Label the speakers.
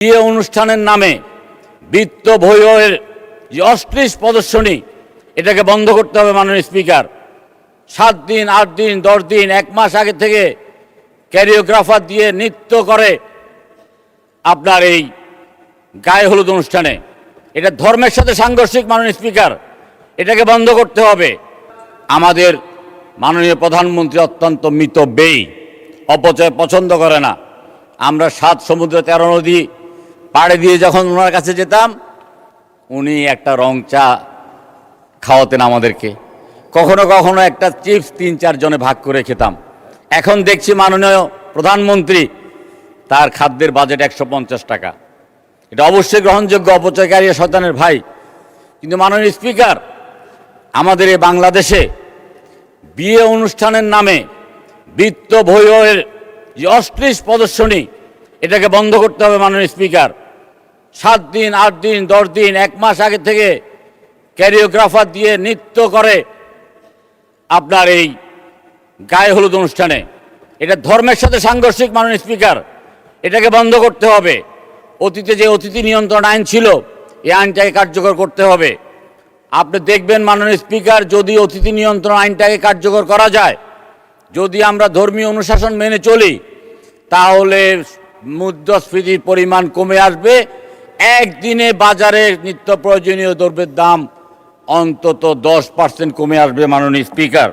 Speaker 1: বিয়ে অনুষ্ঠানের নামে বিত্ত ভৈরবের যে অশ্লীল প্রদর্শনী, এটাকে বন্ধ করতে হবে মাননীয় স্পিকার। 7 দিন 8 দিন 10 দিন 1 মাস আগে থেকে ক্যারিওগ্রাফার দিয়ে নৃত্য করে আপনার এই গায়ে হলুদ অনুষ্ঠানে, এটা ধর্মের সাথে সাংঘর্ষিক মাননীয় স্পিকার, এটাকে বন্ধ করতে হবে। আমাদের মাননীয় প্রধানমন্ত্রী অত্যন্ত মিতব্যয়ী, অপচয় পছন্দ করে না। আমরা 7 সমুদ্র 13 নদী পাড়ে দিয়ে যখন ওনার কাছে যেতাম, উনি একটা রং চা খাওয়াতেন আমাদেরকে, কখনো কখনো একটা চিপস 3-4 জনে ভাগ করে খেতাম। এখন দেখছি মাননীয় প্রধানমন্ত্রী, তার খাদ্যের বাজেট 150 টাকা। এটা অবশ্যই গ্রহণযোগ্য, অপচয়কারী শয়তানের ভাই। কিন্তু মাননীয় স্পিকার, আমাদের এই বাংলাদেশে বিয়ে অনুষ্ঠানের নামে বিত্ত ভৈরবের যে অশ্লীল প্রদর্শনী, এটাকে বন্ধ করতে হবে মাননীয় স্পিকার। 7 দিন 8 দিন 10 দিন 1 মাস আগে থেকে ক্যারিওগ্রাফার দিয়ে নৃত্য করে আপনার এই গায়ে হলুদ অনুষ্ঠানে, এটা ধর্মের সাথে সাংঘর্ষিক মাননীয় স্পিকার, এটাকে বন্ধ করতে হবে। অতীতে যে অতিথি নিয়ন্ত্রণ আইন ছিল, এই আইনটাকে কার্যকর করতে হবে। আপনি দেখবেন মাননীয় স্পিকার, যদি অতিথি নিয়ন্ত্রণ আইনটাকে কার্যকর করা যায়, যদি আমরা ধর্মীয় অনুশাসন মেনে চলি, তাহলে মুদ্রাস্ফীতির পরিমাণ কমে আসবে। একদিনে বাজারে নিত্য প্রয়োজনীয় দ্রব্যের দাম অন্তত 10% কমে আসবে মাননীয় স্পিকার।